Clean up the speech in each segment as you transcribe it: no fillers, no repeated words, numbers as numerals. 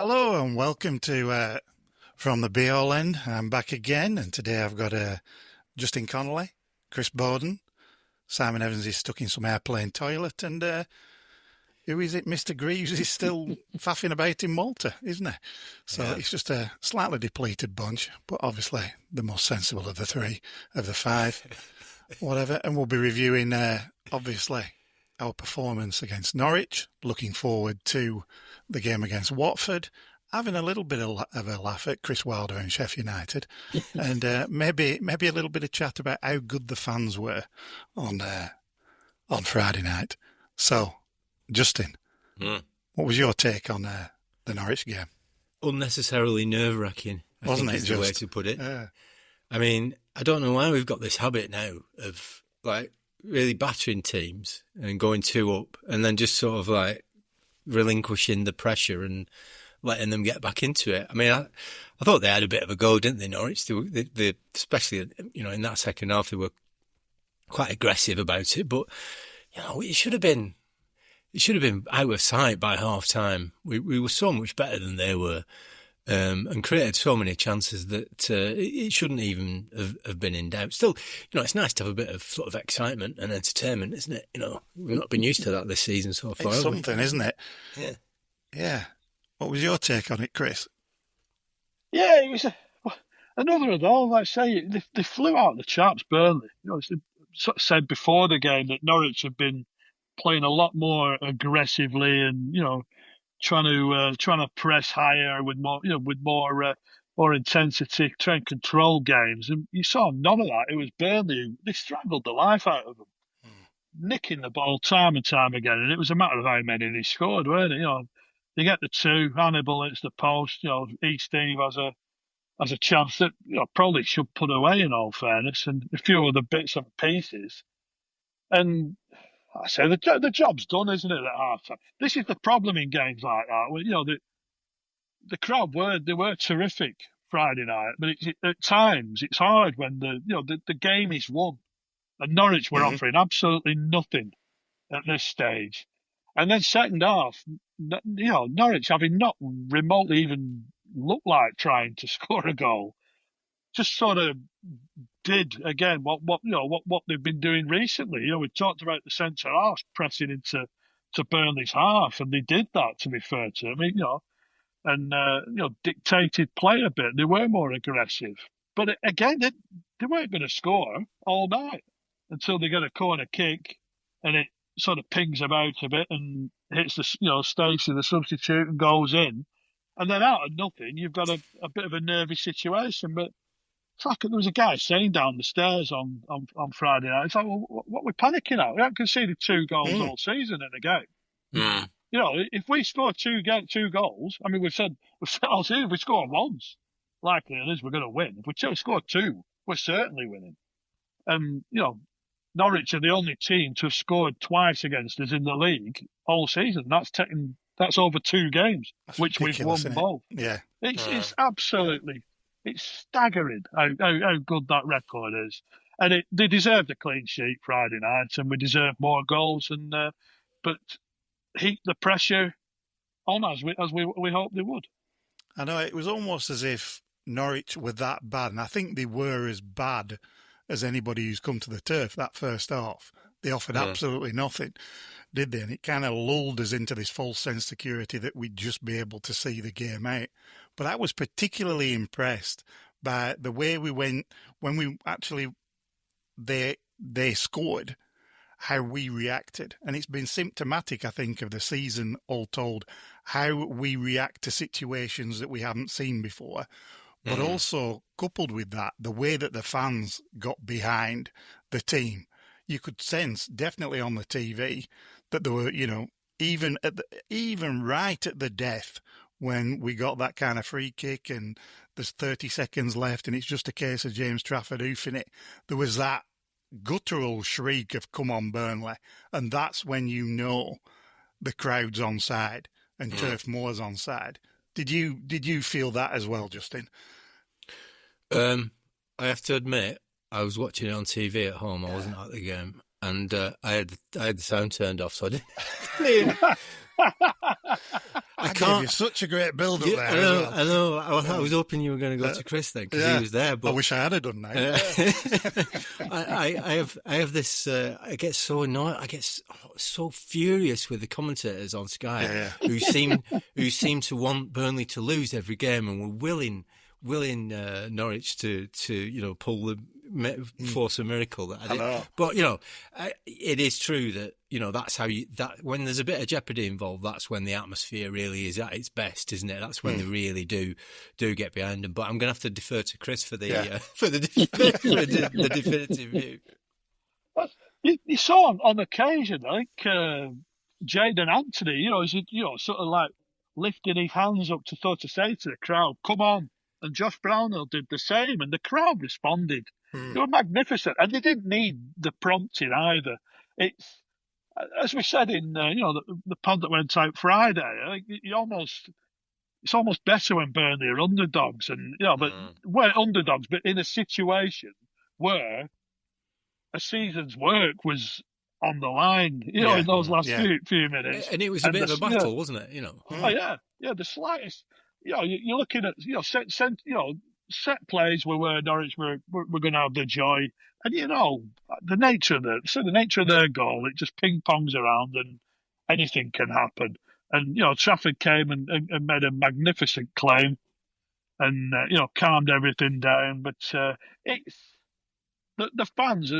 Hello and welcome to From the Be All End. I'm back again, and today I've got Justin Connolly, Chris Bowden, Simon Evans is stuck in some airplane toilet, and who is it? Mr. Greaves is still faffing about in Malta, isn't he? So It's just a slightly depleted bunch, but obviously the most sensible of the five, whatever. And we'll be reviewing, obviously, our performance against Norwich, looking forward to the game against Watford, having a little bit of a laugh at Chris Wilder and Sheffield United, and maybe a little bit of chat about how good the fans were on Friday night. So, Justin, what was your take on the Norwich game? Unnecessarily nerve-wracking, Wasn't it? Is the way to put it. I mean, I don't know why we've got this habit now of really battering teams and going 2 up, and then just sort of relinquishing the pressure and letting them get back into it. I mean, I thought they had a bit of a go, didn't they, Norwich? They especially, in that second half, they were quite aggressive about it. But it should have been out of sight by half time. We were so much better than they were, and created so many chances that it shouldn't even have been in doubt. Still, it's nice to have a bit of sort of excitement and entertainment, isn't it? We've not been used to that this season so far. It's something, isn't it? Yeah. Yeah. What was your take on it, Chris? Yeah, it was another of those. Like I say, they flew out the chaps, Burnley. It's sort of said before the game that Norwich have been playing a lot more aggressively and trying to press higher with more intensity, try and control games. And you saw none of that. It was Burnley. They strangled the life out of them, nicking the ball time and time again. And it was a matter of how many they scored, weren't it? They get the 2. Hannibal hits the post. Steve has a chance that probably should put away, in all fairness, and a few other bits and pieces. And I say the job's done, isn't it? At half time, this is the problem in games like that. The crowd were terrific Friday night, but at times it's hard when the game is won, and Norwich were offering absolutely nothing at this stage. And then second half, Norwich, having not remotely even looked like trying to score a goal, just sort of did again what they've been doing recently. We talked about the centre half pressing into Burnley's half, and they did that. To be fair to them, and dictated play a bit. They were more aggressive, but again, they weren't going to score all night until they get a corner kick, and it sort of pings about a bit and hits Stacey, the substitute, and goes in. And then out of nothing, you've got a bit of a nervy situation. But there was a guy saying down the stairs on Friday night, it's like, well, what are we panicking at? We haven't conceded 2 goals all season in a game. If we score two goals, I mean, we've said all season, if we score once, likely it is we're going to win. If we score 2, we're certainly winning. And, Norwich are the only team to have scored twice against us in the league all season. That's over 2 games, which we've won both. Yeah, it's absolutely, it's staggering how good that record is, and they deserved a clean sheet Friday night, and we deserve more goals. And but heap the pressure on as we hoped they would. I know it was almost as if Norwich were that bad, and I think they were as bad as anybody who's come to the turf that first half. They offered absolutely nothing, did they? And it kind of lulled us into this false sense of security that we'd just be able to see the game out. But I was particularly impressed by the way we went when we actually they scored, how we reacted. And it's been symptomatic, I think, of the season all told, how we react to situations that we haven't seen before. But also, coupled with that, the way that the fans got behind the team. You could sense, definitely on the TV, that there were, even right at the death, when we got that kind of free kick and there's 30 seconds left and it's just a case of James Trafford hoofing it, there was that guttural shriek of "Come on, Burnley," and that's when the crowd's on side and Turf Moor's on side. Did you feel that as well, Justin? I have to admit, I was watching it on TV at home. I wasn't at the game, and I had the sound turned off, so I didn't. I gave you such a great build-up there. I know, as well. I know. I was hoping you were going to go to Chris then because he was there. But I wish I had done now. I have this. I get so annoyed. I get so furious with the commentators on Sky who seem to want Burnley to lose every game and were willing Norwich to pull the force a miracle. I know. But it is true that that's how when there's a bit of jeopardy involved, that's when the atmosphere really is at its best, isn't it? That's when they really do get behind them. But I'm going to have to defer to Chris for the the definitive view. You saw on occasion, I think Jadon Anthony, sort of like lifting his hands up to sort of say to the crowd, "Come on." And Josh Brownhill did the same, and the crowd responded. They were magnificent, and they didn't need the prompting either. It's, as we said in the pod that went out Friday. I think it's almost better when Burnley are underdogs, and but we're underdogs, but in a situation where a season's work was on the line, in those last few minutes, and it was a bit of a battle, wasn't it? Oh yeah, the slightest. You're looking at set plays where Norwich we're going to have the joy, and the nature of their goal, it just ping pongs around and anything can happen. And Trafford came and made a magnificent claim, and calmed everything down. But it's the fans,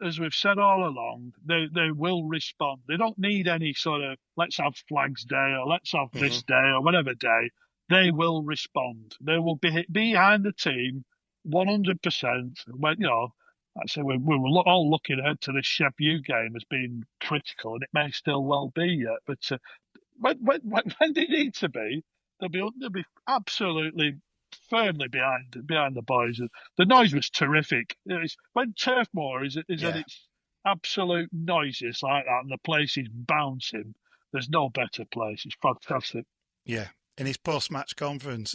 as we've said all along, they will respond. They don't need any sort of let's have Flags Day or let's have this day or whatever day. They will respond. They will be behind the team 100%. When, I say we're all looking ahead to this Sheffield game as being critical, and it may still well be yet. But when they need to be, they'll be absolutely firmly behind the boys. The noise was terrific. When Turf Moor is at its absolute noisiest like that, and the place is bouncing, there's no better place. It's fantastic. Yeah. In his post-match conference,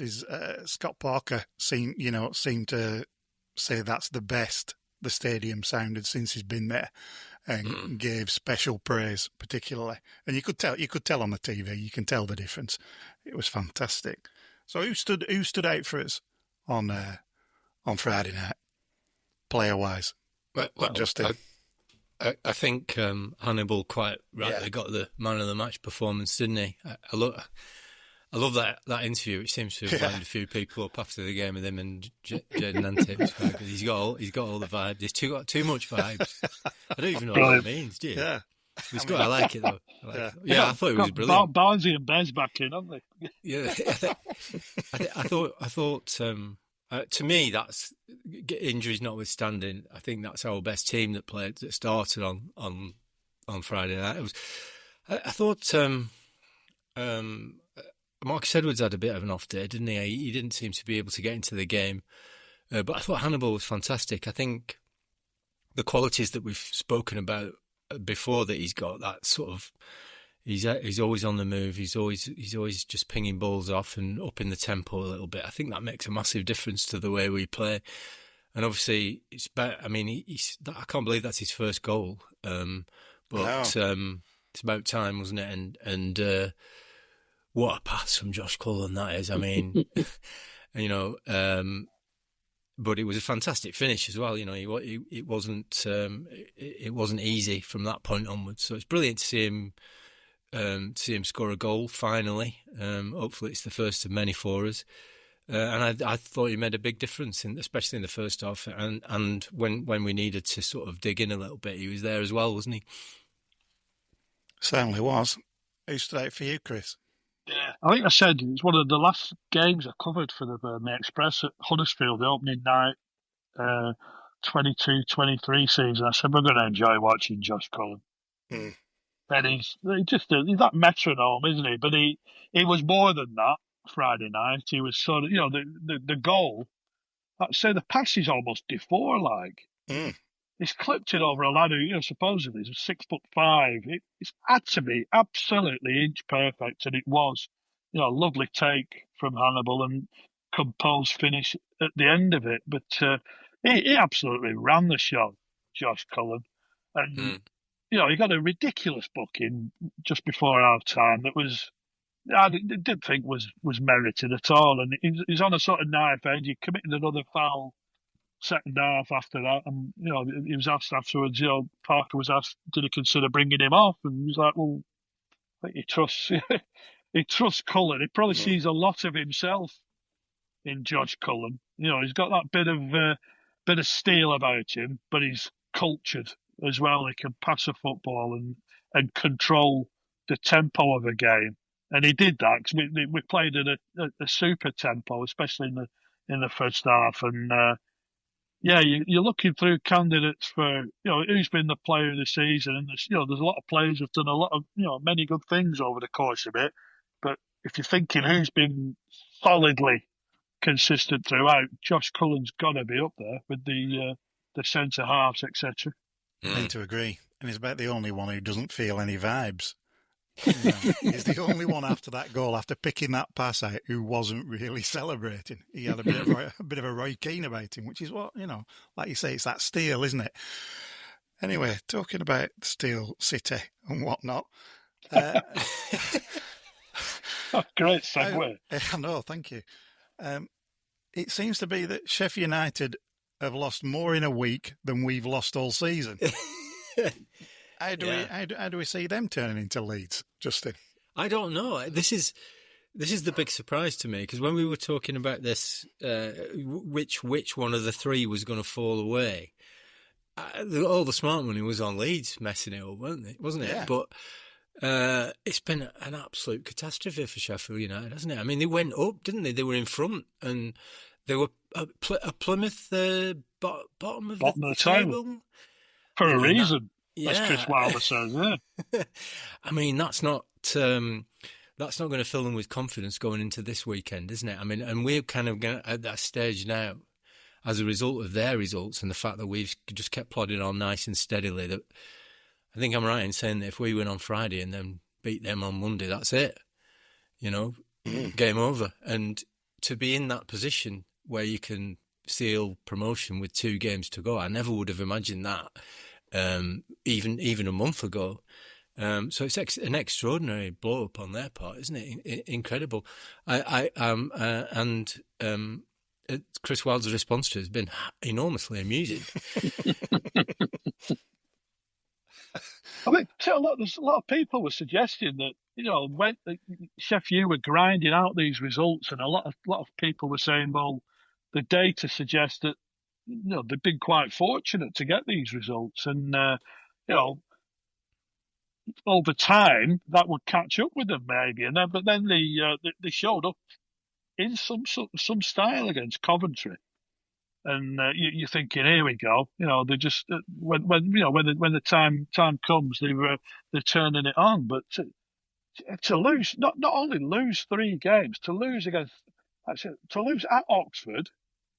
Scott Parker seemed to say that's the best the stadium sounded since he's been there, and gave special praise particularly. And you could tell on the TV, you can tell the difference. It was fantastic. So who stood out for us on Friday night, player-wise? Well, Justin. I think Hannibal quite rightly got the man of the match performance, didn't he? I love that interview, which seems to have lined a few people up after the game with him and Jadon Anthony. He's got all the vibes. He's got too much vibes. I don't even know what it means, do you? Yeah. I like it though. I thought it was brilliant. Barnsley and Bez back in, haven't they? Yeah, I thought. To me, that's injuries notwithstanding. I think that's our best team that started on Friday night. I thought. Marcus Edwards had a bit of an off day, didn't he? He didn't seem to be able to get into the game. But I thought Hannibal was fantastic. I think the qualities that we've spoken about before that he's got, that sort of, he's always on the move. He's always just pinging balls off and up in the tempo a little bit. I think that makes a massive difference to the way we play. And obviously, it's about, I mean, I can't believe that's his first goal. It's about time, wasn't it? And what a pass from Josh Cullen that is. I mean, but it was a fantastic finish as well. It wasn't easy from that point onwards. So it's brilliant to see him score a goal finally. Hopefully, it's the first of many for us. And I thought he made a big difference, especially in the first half. And when we needed to sort of dig in a little bit, he was there as well, wasn't he? Certainly was. Who stood out for you, Chris? Yeah, I think I said it's one of the last games I covered for the Burnley Express at Huddersfield, the opening night, 22-23 season. I said we're going to enjoy watching Josh Cullen. And he's that metronome, isn't he? But he was more than that Friday night. He was sort of, the goal. I'd say the pass is almost Defoe like. He's clipped it over a lad who, supposedly is 6'5". It's had to be absolutely inch perfect, and it was. Lovely take from Hannibal and composed finish at the end of it. But he absolutely ran the show, Josh Cullen. And, he got a ridiculous booking just before our time that was I didn't think was merited at all. And he's on a sort of knife edge. He committed another foul second half after that, and he was asked afterwards. Parker was asked, did he consider bringing him off? And he was like, well, I think he trusts he trusts Cullen. He probably sees a lot of himself in Josh Cullen. He's got that bit of steel about him, but he's cultured as well. He can pass a football and control the tempo of a game. And he did that because we played at a super tempo, especially in the first half. And you're looking through candidates for who's been the player of the season, and there's a lot of players who've done a lot of many good things over the course of it. But if you're thinking who's been solidly consistent throughout, Josh Cullen's got to be up there with the centre halves, etc. I tend to agree, and he's about the only one who doesn't feel any vibes. He's the only one after that goal, after picking that pass out, who wasn't really celebrating. He had a bit of a Roy Keane about him, which is what, like you say, it's that steel, isn't it? Anyway, talking about Steel City and whatnot. Great segue. I know, thank you. It seems to be that Sheffield United have lost more in a week than we've lost all season. How do we see them turning into Leeds, Justin? I don't know. This is the big surprise to me, because when we were talking about this, which one of the three was going to fall away, all the smart money was on Leeds messing it up, wasn't it? Yeah. But it's been an absolute catastrophe for Sheffield United, hasn't it? I mean, they went up, didn't they? They were in front, and they were Plymouth bottom of the table for a reason. Yeah. As Chris Wilder says, yeah. I mean, that's not going to fill them with confidence going into this weekend, isn't it? I mean, and we're kind of at that stage now as a result of their results and the fact that we've just kept plodding on nice and steadily. That I think I'm right in saying that if we win on Friday and then beat them on Monday, that's it. Game over. And to be in that position where you can seal promotion with 2 games to go, I never would have imagined that. Even a month ago. So it's an extraordinary blow up on their part, isn't it? Incredible. Chris Wilder's response to it has been enormously amusing. I mean, there's a lot of people were suggesting that when Sheffield were grinding out these results, and a lot of people were saying, well, the data suggests that they've been quite fortunate to get these results, and over time that would catch up with them maybe, but then they showed up in some style against Coventry, and you're thinking, here we go, they just when the time comes, they're turning it on, but to lose, not only lose 3 games, to lose at Oxford.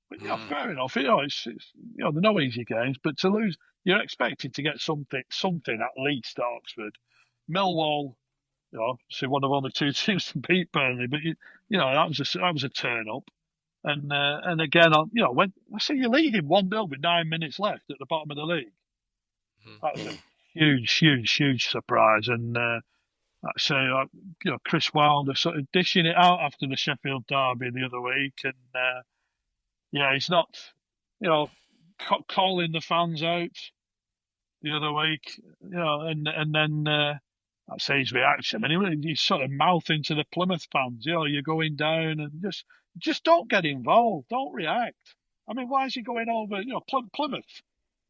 But, fair enough. It's they're no easy games, but to lose, you're expected to get something at least at Oxford. Millwall, see, one of only 2 teams to beat Burnley, but that was a turn up. And again, when I see you're leading 1-0 with 9 minutes left at the bottom of the league, that was a huge surprise. And I'd say, Chris Wilder sort of dishing it out after the Sheffield derby the other week, and. He's not, calling the fans out the other week, and then I'd say his reaction. I mean, he's sort of mouthing to the Plymouth fans, you're going down, and just don't get involved, don't react. I mean, why is he going over? Plymouth,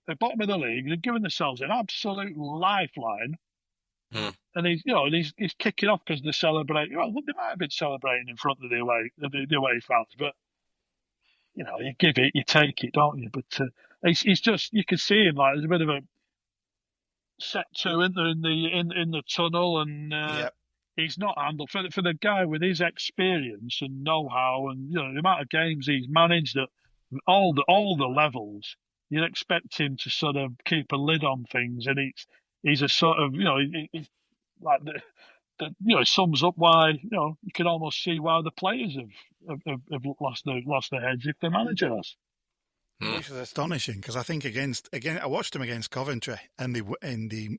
the bottom of the league, they're giving themselves an absolute lifeline, and he's kicking off because they're celebrating. Well, they might have been celebrating in front of the away fans, but. You give it, you take it, don't you? But he's just, you can see him like there's a bit of a set to in the tunnel, and he's not handled for the guy with his experience and know-how, and the amount of games he's managed at all the levels. You'd expect him to sort of keep a lid on things, and he's a sort of he's like that sums up why you can almost see why the players have lost their heads if the manager has. Which is astonishing, because I think I watched them against Coventry, and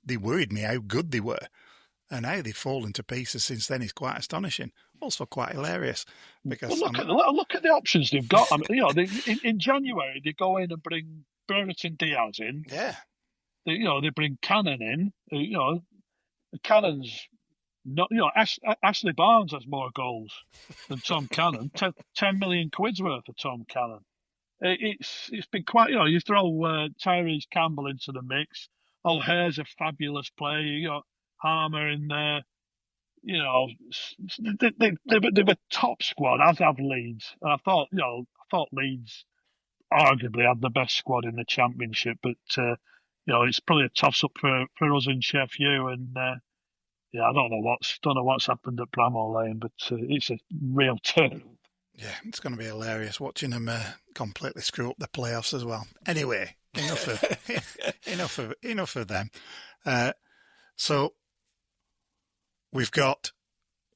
they worried me how good they were. And how they've fallen to pieces since then is quite astonishing. Also quite hilarious because Well, look at the options they've got. I mean, in January they go in and bring Brereton Diaz in. yeah, They bring Cannon in. Cannon's not. Ashley Barnes has more goals than Tom Cannon. 10 million quid's worth for Tom Cannon. It's been quite. You throw Tyrese Campbell into the mix. O'Hare's a fabulous player. Harmer in there. They were top squad, as have Leeds. And I thought Leeds arguably had the best squad in the Championship, but it's probably a toss up for us in Sheffield. And I don't know what's happened at Bramall Lane, but it's a real turn. Yeah, it's going to be hilarious watching them completely screw up the playoffs as well. Anyway, enough of them. So we've got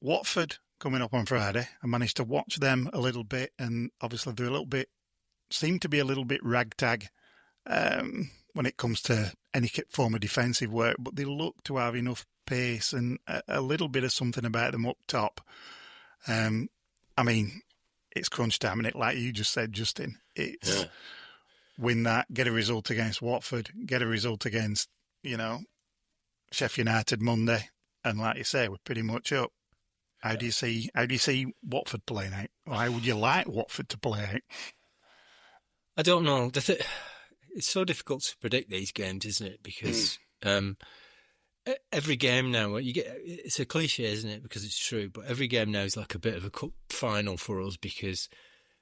Watford coming up on Friday. I managed to watch them a little bit, and obviously they're seem to be a little bit ragtag when it comes to any form of defensive work, but they look to have enough pace and a little bit of something about them up top. I mean, it's crunch time, and like you just said, Justin, it's win that, get a result against Watford, get a result against, Sheffield United Monday, and like you say, we're pretty much up. How do you see Watford playing out? Or how would you like Watford to play out? I don't know. It's so difficult to predict these games, isn't it? Because every game now, it's a cliche, isn't it? Because it's true, but every game now is like a bit of a cup final for us because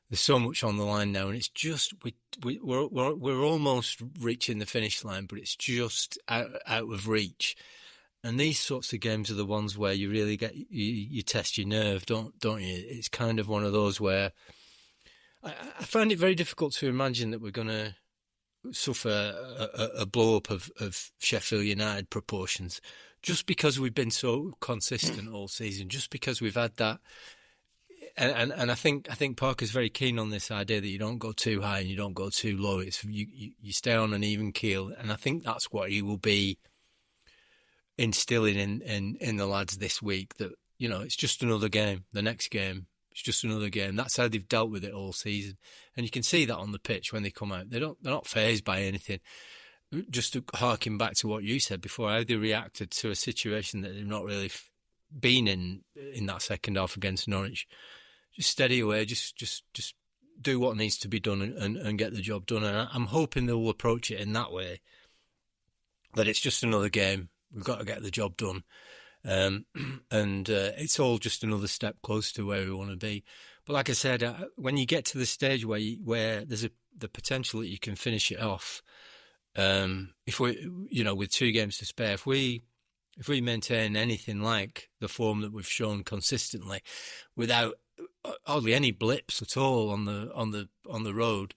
there's so much on the line now, and it's just we're almost reaching the finish line, but it's just out of reach. And these sorts of games are the ones where you really you test your nerve, don't you? It's kind of one of those where I find it very difficult to imagine that we're going to suffer a blow-up of Sheffield United proportions just because we've been so consistent all season, just because we've had that. And I think Parker's very keen on this idea that you don't go too high and you don't go too low. It's you stay on an even keel, and I think that's what he will be instilling in the lads this week, that it's just another game. The next game, it's just another game. That's how they've dealt with it all season, and you can see that on the pitch when they come out. They're not fazed by anything. Just to harken back to what you said before, how they reacted to a situation that they've not really been in that second half against Norwich. Just steady away, just do what needs to be done and get the job done. And I'm hoping they'll approach it in that way, that it's just another game. We've got to get the job done. And it's all just another step closer to where we want to be. But like I said, when you get to the stage where there's the potential that you can finish it off, if we, with 2 games to spare, if we maintain anything like the form that we've shown consistently, without hardly any blips at all on the road,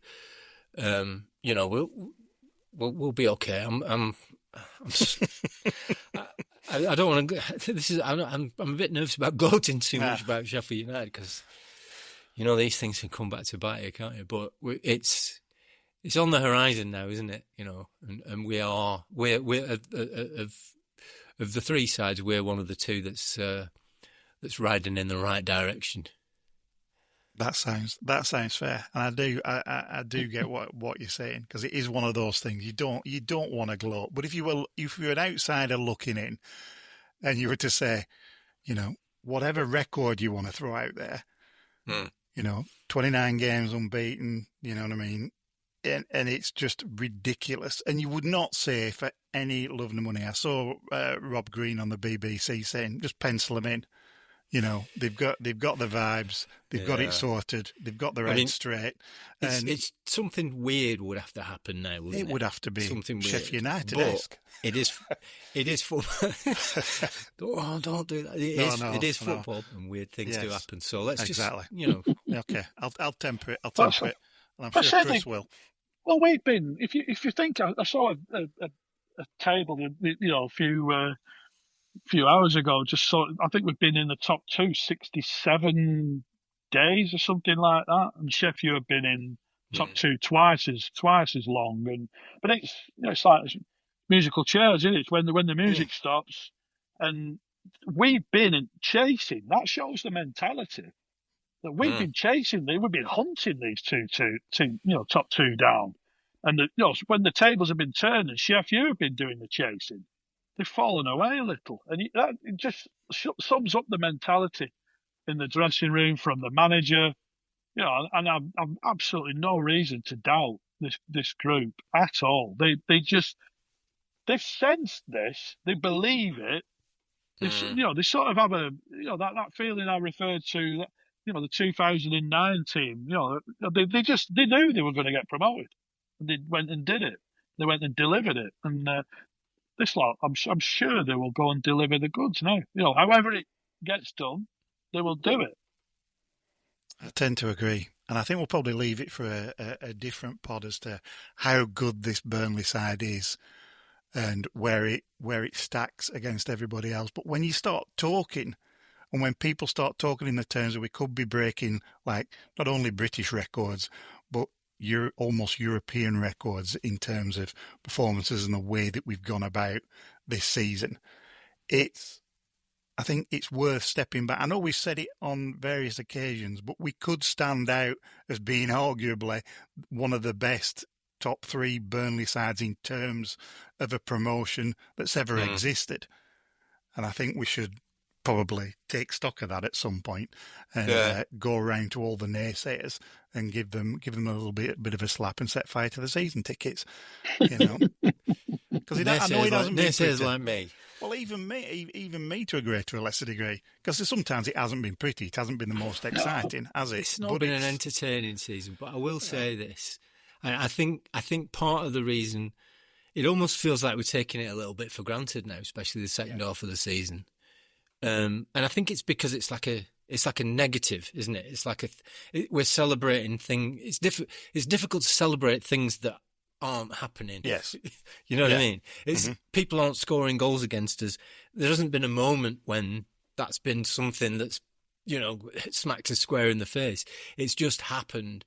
we'll be okay. I don't want to. I'm a bit nervous about gloating too much about Sheffield United because these things can come back to bite you, can't you? But it's on the horizon now, isn't it? And we're of the 3 sides, we're one of the 2 that's riding in the right direction. That sounds fair, and I do get what you're saying, because it is one of those things you don't want to gloat. But if you're an outsider looking in, and you were to say, whatever record you want to throw out there, 29 games unbeaten, you know what I mean, and it's just ridiculous. And you would not say for any love and money. I saw Rob Green on the BBC saying, just pencil them in. They've got the vibes. They've got it sorted. They've got their head straight. And it's something weird would have to happen now, wouldn't it? It would have to be something Sheffield United-esque. It is football. Don't do that. It is football, and weird things do happen. So let's just. Okay, I'll temper it. And I'm sure Chris will. Well, we've been. If you think, I saw a table, a few hours ago, I think we've been in the top 267 days or something like that, and Sheffield have been in top 2 twice as long. But it's like musical chairs, isn't it? When the music stops, and we've been chasing. That shows the mentality that we've been chasing. We've been hunting these top two down, and when the tables have been turned and Sheffield have been doing the chasing, they've fallen away a little, and it just sums up the mentality in the dressing room from the manager. And I've absolutely no reason to doubt this group at all. They've sensed this. They believe it. They sort of have that feeling I referred to. The 2009 team. They knew they were going to get promoted, and they went and did it. They went and delivered it, and this lot, I'm sure they will go and deliver the goods now. However it gets done, they will do it. I tend to agree. And I think we'll probably leave it for a different pod as to how good this Burnley side is and where it stacks against everybody else. But when you start talking, and when people start talking in the terms that we could be breaking, like, not only British records, but almost European records in terms of performances and the way that we've gone about this season, I think it's worth stepping back. I know we've said it on various occasions, but we could stand out as being arguably one of the best top three Burnley sides in terms of a promotion that's ever existed. And I think we should probably take stock of that at some point and go around to all the naysayers and give them a little bit of a slap and set fire to the season tickets. Because I know it hasn't been naysayers pretty. Like me. Well, even me to a greater or lesser degree, because sometimes it hasn't been pretty. It hasn't been the most exciting, has it? It's not been an entertaining season, but I will say this. I think part of the reason, it almost feels like we're taking it a little bit for granted now, especially the second half of the season. And I think it's because it's like a negative, isn't it? It's like we're celebrating things. It's difficult to celebrate things that aren't happening. Yes. You know what I mean? It's people aren't scoring goals against us. There hasn't been a moment when that's been something that's, smacked us square in the face. It's just happened,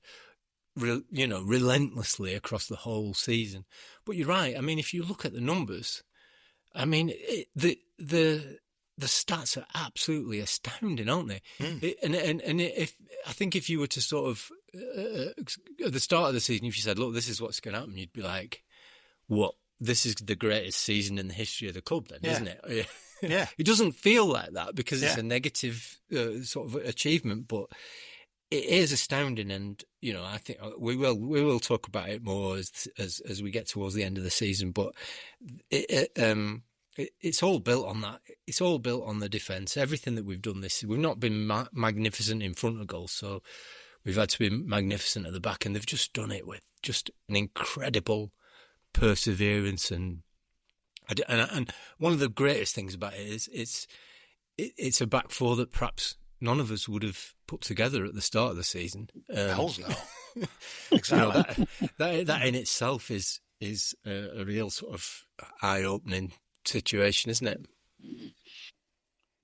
relentlessly across the whole season. But you're right. I mean, if you look at the numbers, I mean, the stats are absolutely astounding, aren't they? If you were to sort of at the start of the season, if you said, "Look, this is what's going to happen," you'd be like, "What? This is the greatest season in the history of the club, then, isn't it?" Yeah. It doesn't feel like that because it's a negative sort of achievement, but it is astounding, and I think we will talk about it more as we get towards the end of the season, but it's all built on that. It's all built on the defence. Everything that we've done this, we've not been magnificent in front of goals, so we've had to be magnificent at the back, and they've just done it with just an incredible perseverance. And one of the greatest things about it is it's a back four that perhaps none of us would have put together at the start of the season. Hells no. Exactly. That in itself is a real sort of eye-opening situation, isn't it?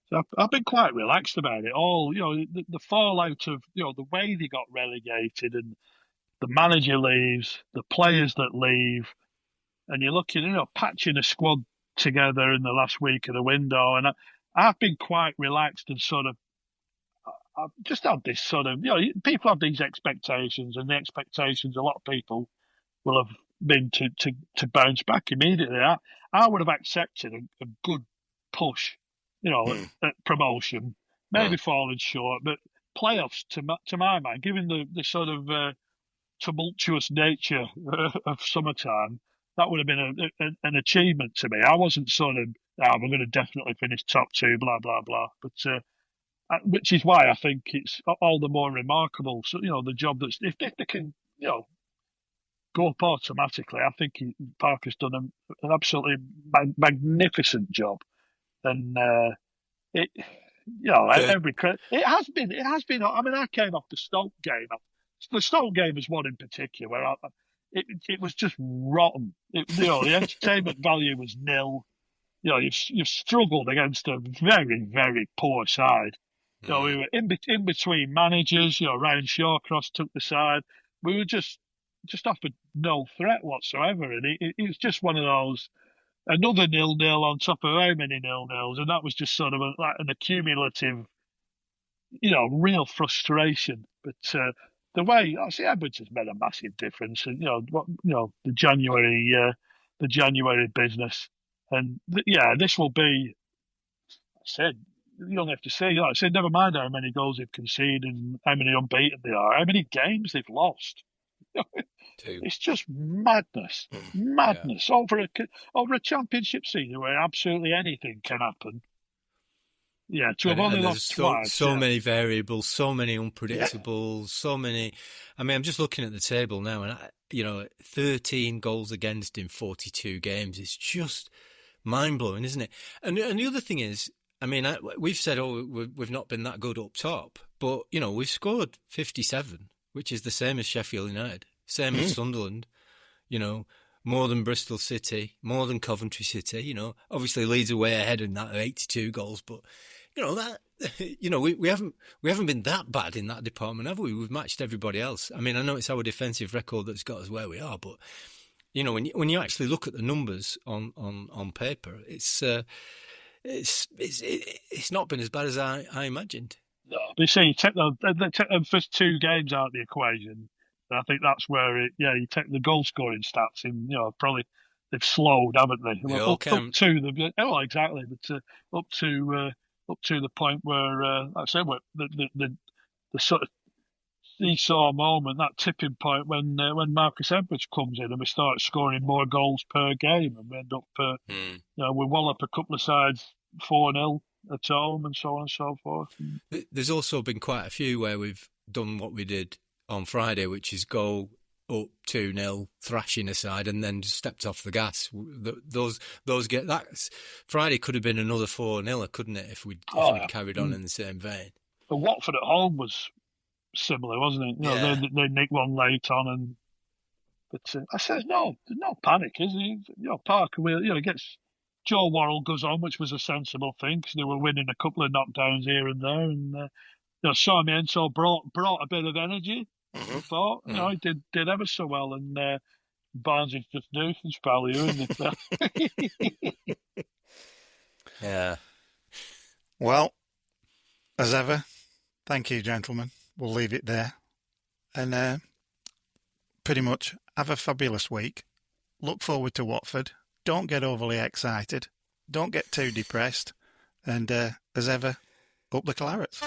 So I've been quite relaxed about it all. The fallout of the way they got relegated, and the manager leaves, the players that leave, and you're looking, patching a squad together in the last week of the window, and I've been quite relaxed and sort of. I've just had this sort of, people have these expectations, and the expectations a lot of people will have been to bounce back immediately. I would have accepted a good push, at promotion, maybe falling short, but playoffs to my mind, given the sort of tumultuous nature of summertime, that would have been an achievement to me. I wasn't sort of, we're going to definitely finish top two, blah blah blah, but. Which is why I think it's all the more remarkable. So the job that's if they can go up automatically, I think Parker's done an absolutely magnificent job, and every credit it has been. I mean, I came off the Stoke game. The Stoke game was one in particular where it was just rotten. The entertainment value was nil. You've struggled against a very very poor side. We were in between managers. Ryan Shawcross took the side. We were just offered no threat whatsoever, and it was just one of those. another 0-0 on top of how many 0-0s, and that was just sort of like an accumulative, real frustration. But the way I see Edwards has made a massive difference, and the January business, and this will be. I said you only have to say, like I said, never mind how many goals they've conceded and how many unbeaten they are, how many games they've lost. Two. It's just madness, madness over a championship season where absolutely anything can happen. Yeah, to have only lost twice. So many variables, so many unpredictables, so many. I mean, I'm just looking at the table now, and 13 goals against in 42 games. It's just mind blowing, isn't it? And the other thing is, I mean, we've said, we've not been that good up top, but we've scored 57, which is the same as Sheffield United, same as Sunderland. More than Bristol City, more than Coventry City. Obviously Leeds are way ahead in that 82 goals, but we haven't been that bad in that department, have we? We've matched everybody else. I mean, I know it's our defensive record that's got us where we are, but when you actually look at the numbers on paper, it's not been as bad as I imagined. No, but you see, you take the first two games out of the equation. I think that's where you take the goal scoring stats in, probably they've slowed, haven't they? They all count. Up to exactly, but up to the point where, like I said, the sort of seesaw moment, that tipping point when Marcus Edwards comes in and we start scoring more goals per game, and we end up, we wallop a couple of sides 4-0 at home and so on and so forth. There's also been quite a few where we've done what we did on Friday, which is go up 2-0, thrashing aside, and then just stepped off the gas. Those get that. Friday could have been another 4-0, couldn't it, if we'd carried on in the same vein? But Watford at home was similar, wasn't it? They nicked one late on, but I said no panic, is there? Parker will, gets Joe Worrell goes on, which was a sensible thing because they were winning a couple of knockdowns here and there, and Sarmiento brought a bit of energy. I thought, he did ever so well, and Barnes is just nuisance value, isn't it? Yeah. Well, as ever, thank you, gentlemen. We'll leave it there, and pretty much have a fabulous week. Look forward to Watford. Don't get overly excited. Don't get too depressed, and as ever, up the Clarets.